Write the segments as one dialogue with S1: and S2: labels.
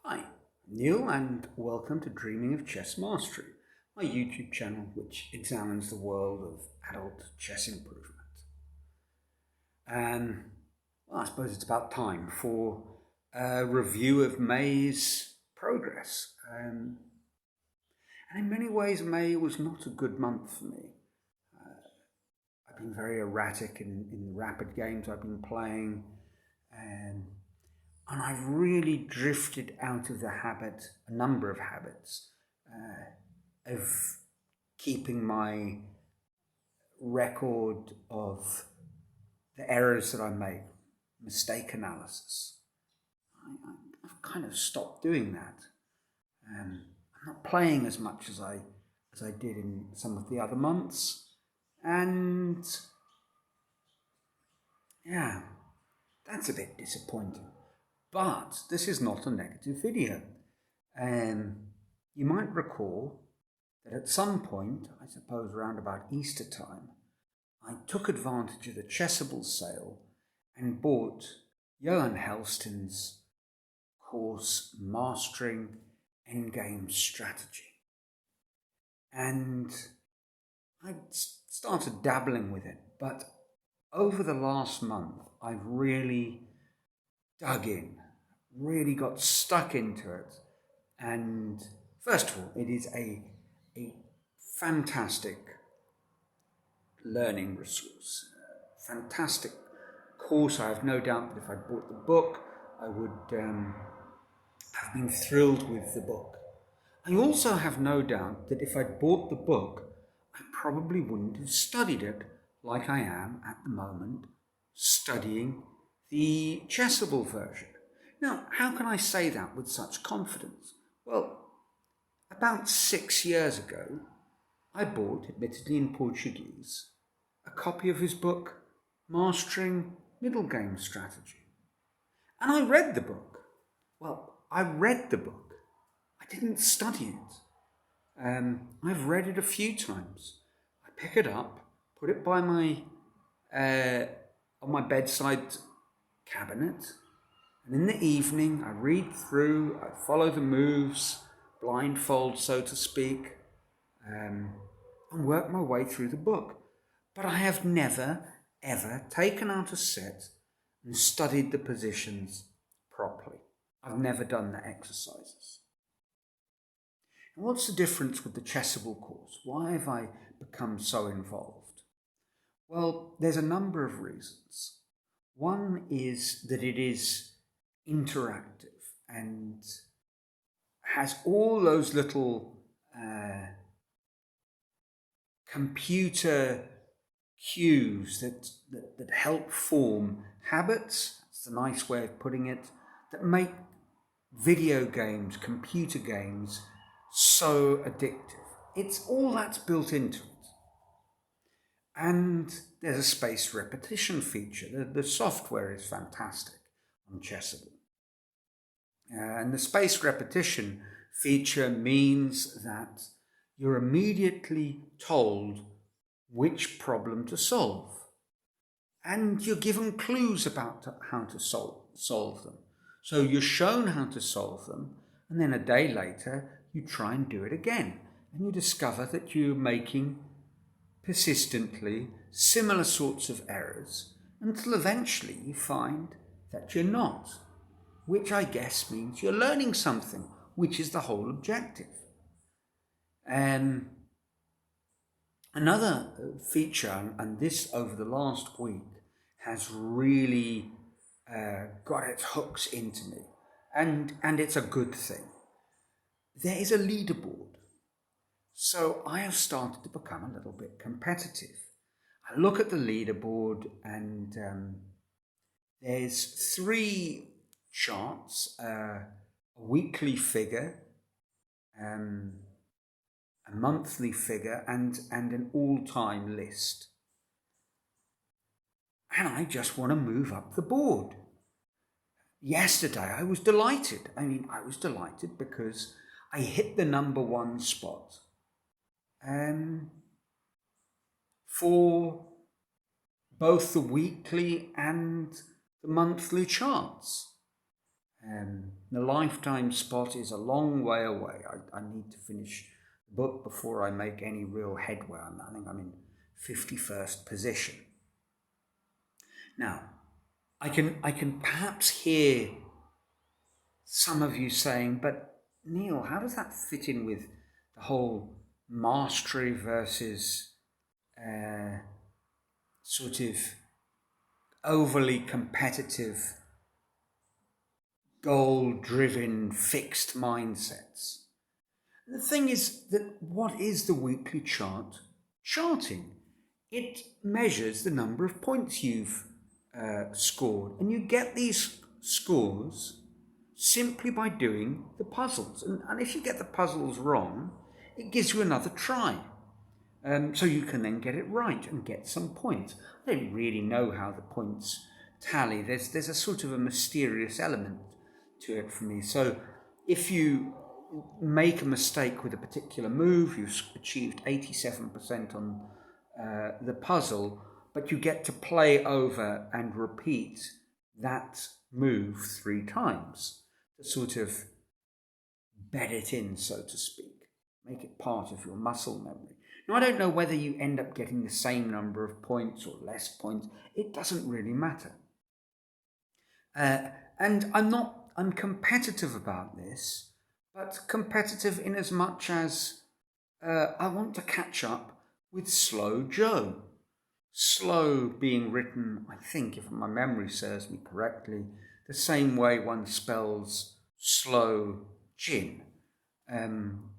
S1: Hi, I'm Neil, and welcome to Dreaming of Chess Mastery, my YouTube channel which examines the world of adult chess improvement. Well, I suppose it's about time for a review of May's progress. And in many ways, May was not a good month for me. I've been very erratic in the rapid games I've been playing, and I've really drifted out of the habit, a number of habits, of keeping my record of the errors that I make, mistake analysis. I've kind of stopped doing that. I'm not playing as much as I did in some of the other months, and yeah, that's a bit disappointing. But this is not a negative video. You might recall that at some point, I suppose around about Easter time, I took advantage of the Chessable sale and bought Johan Helston's course, Mastering Endgame Strategy. And I started dabbling with it, but over the last month, I've really dug in, really got stuck into it. And first of all, it is a fantastic learning resource, fantastic course. I have no doubt that if I bought the book, I would have been thrilled with the book. I also have no doubt that if I'd bought the book, I probably wouldn't have studied it like I am at the moment, studying the Chessable version. Now, how can I say that with such confidence? Well, about 6 years ago, I bought, admittedly in Portuguese, a copy of his book, Mastering Middle Game Strategy. And I read the book. Well, I read the book. I didn't study it. I've read it a few times. I pick it up, put it by my on my bedside cabinet, and in the evening I read through, I follow the moves, blindfold so to speak, and work my way through the book. But I have never, ever taken out a set and studied the positions properly. I've never done the exercises. And what's the difference with the Chessable course? Why have I become so involved? Well, there's a number of reasons. One is that it is interactive and has all those little computer cues that help form habits, that's a nice way of putting it, that make video games, computer games, so addictive. It's all that's built into it. And there's a spaced repetition feature. The software is fantastic on Chessable. And the spaced repetition feature means that you're immediately told which problem to solve. And you're given clues about how to solve them. So you're shown how to solve them, and then a day later, you try and do it again. And you discover that you're making persistently similar sorts of errors until eventually you find that you're not, which I guess means you're learning something, which is the whole objective. Another feature, and this over the last week has really got its hooks into me, and it's a good thing. There is a leaderboard. So I have started to become a little bit competitive. I look at the leaderboard and there's 3 charts, a weekly figure, a monthly figure, and an all-time list. And I just want to move up the board. Yesterday I was delighted. I was delighted because I hit the number 1 spot for both the weekly and the monthly charts. The lifetime spot is a long way away. I need to finish the book before I make any real headway. I think I'm in 51st position. Now, I can perhaps hear some of you saying, but Neil, how does that fit in with the whole mastery versus sort of overly competitive, goal-driven, fixed mindsets? The thing is that what is the weekly chart charting? It measures the number of points you've scored, and you get these scores simply by doing the puzzles. And if you get the puzzles wrong, it gives you another try. So you can then get it right and get some points. I don't really know how the points tally. There's a sort of a mysterious element to it for me. So if you make a mistake with a particular move, you've achieved 87% on the puzzle, but you get to play over and repeat that move 3 times to sort of bed it in, so to speak, make it part of your muscle memory. Now, I don't know whether you end up getting the same number of points or less points. It doesn't really matter. And I'm competitive about this, but competitive in as much as I want to catch up with Slow Joe. Slow being written, I think, if my memory serves me correctly, the same way one spells slow gin.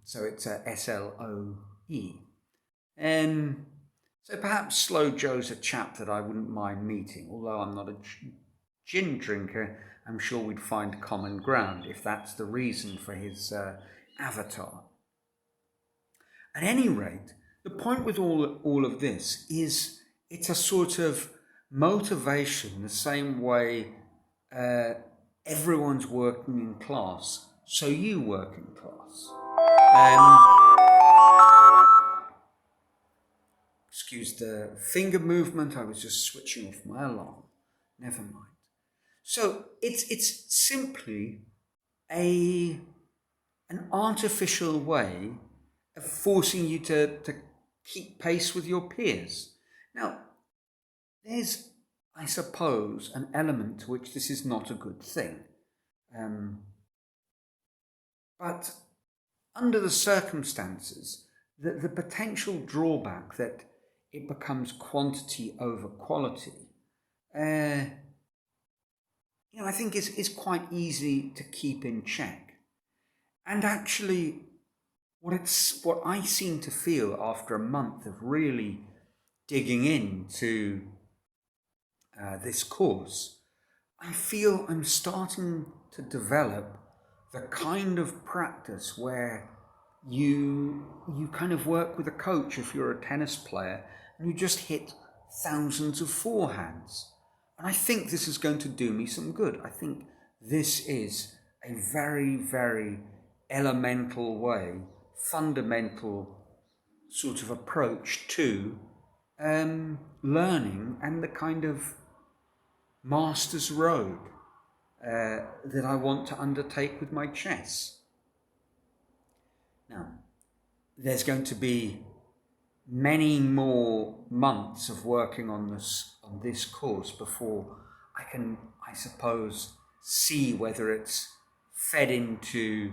S1: So it's a S-L-O-E. So perhaps Slow Joe's a chap that I wouldn't mind meeting, although I'm not a gin drinker. I'm sure we'd find common ground if that's the reason for his avatar. At any rate, the point with all of this is it's a sort of motivation, the same way everyone's working in class, so you work in class. Excuse the finger movement, I was just switching off my alarm. Never mind. So it's simply an artificial way of forcing you to keep pace with your peers. Now, there's, I suppose, an element to which this is not a good thing. But under the circumstances, the potential drawback that it becomes quantity over quality, I think is quite easy to keep in check. And actually, what I seem to feel after a month of really digging into this course, I feel I'm starting to develop the kind of practice where you kind of work with a coach if you're a tennis player and you just hit thousands of forehands. And I think this is going to do me some good. I think this is a very, very elemental way, fundamental sort of approach to learning and the kind of master's road that I want to undertake with my chess. Now, there's going to be many more months of working on this course before I can, I suppose, see whether it's fed into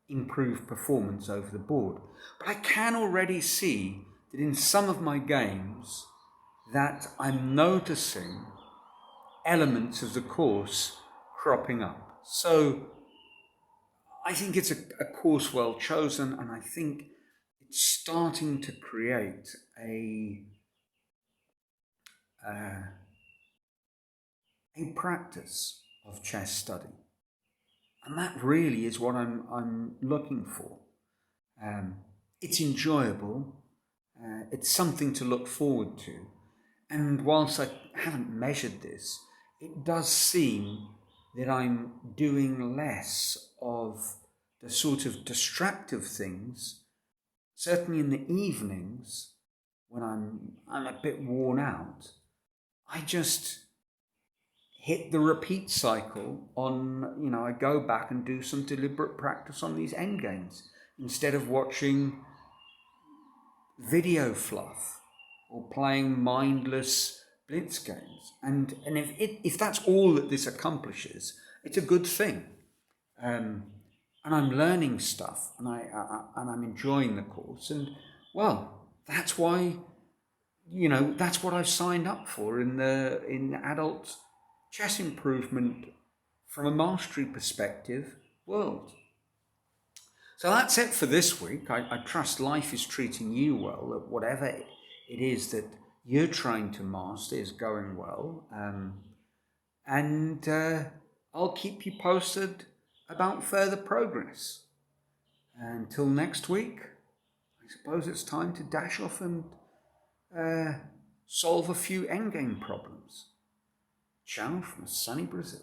S1: improved performance over the board. But I can already see that in some of my games that I'm noticing elements of the course cropping up. So I think it's a course well chosen, and I think it's starting to create a practice of chess study. And that really is what I'm looking for. It's enjoyable. It's something to look forward to. And whilst I haven't measured this, it does seem that I'm doing less of the sort of distractive things, certainly in the evenings when I'm a bit worn out. I just hit the repeat cycle on, I go back and do some deliberate practice on these endgames instead of watching video fluff or playing mindless blitz games. And if that's all that this accomplishes, it's a good thing. And I'm learning stuff, and I'm enjoying the course. And well, that's why, that's what I've signed up for in the adult chess improvement from a mastery perspective world. So that's it for this week. I trust life is treating you well, that whatever it is that you're trying to master is going well. And I'll keep you posted about further progress. Until next week, I suppose it's time to dash off and solve a few endgame problems. Ciao from sunny Brazil.